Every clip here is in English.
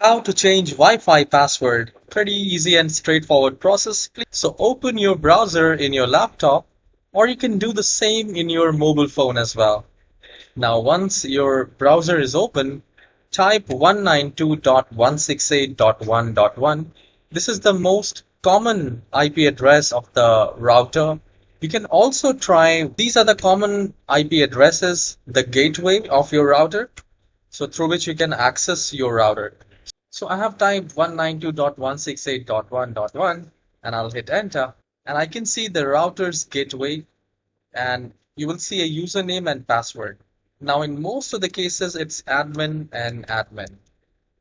How to change Wi-Fi password. Pretty easy and straightforward process. So open your browser in your laptop, or you can do the same in your mobile phone as well. Now once your browser is open, type 192.168.1.1. This is the most common IP address of the router. You can also try, these are the common IP addresses, the gateway of your router, so through which you can access your router. So I have typed 192.168.1.1 and I'll hit enter, and I can see the router's gateway, and you will see a username and password. Now in most of the cases it's admin and admin.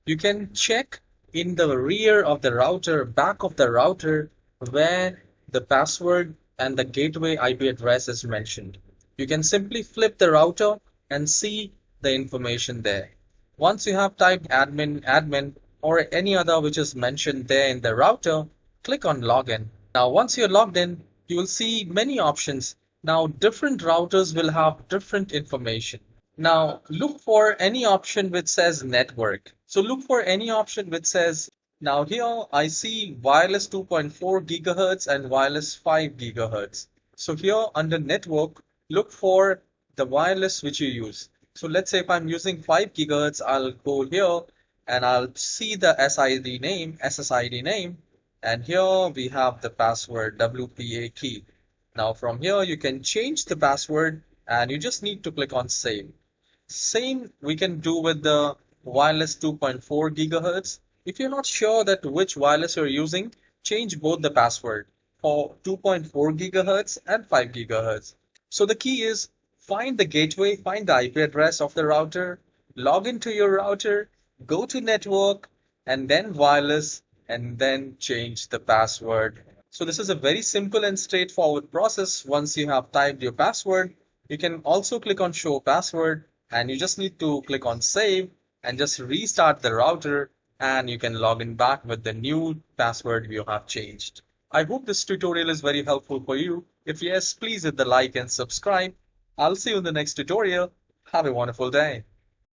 You can check in the rear of the router, back of the router, where the password and the gateway IP address is mentioned. You can simply flip the router and see the information there. Once you have typed admin, or any other which is mentioned there in the router, click on login. Now once you're logged in, you will see many options. Now different routers will have different information. Now look for any option which says network. So look for any option which says, now here I see wireless 2.4 gigahertz and wireless 5 gigahertz. So here under network, look for the wireless which you use. So let's say if I'm using 5 gigahertz, I'll go here and I'll see the SSID name, and here we have the password WPA key. Now from here you can change the password and you just need to click on save. Same we can do with the wireless 2.4 gigahertz. If you're not sure that which wireless you're using, change both the password for 2.4 gigahertz and 5 gigahertz. So the key is find the gateway, find the IP address of the router, log into your router, go to network, and then wireless, and then change the password. So this is a very simple and straightforward process. Once you have typed your password, you can also click on show password, and you just need to click on save and just restart the router, and you can log in back with the new password you have changed. I hope this tutorial is very helpful for you. If yes, please hit the like and subscribe. I'll see you in the next tutorial. Have a wonderful day.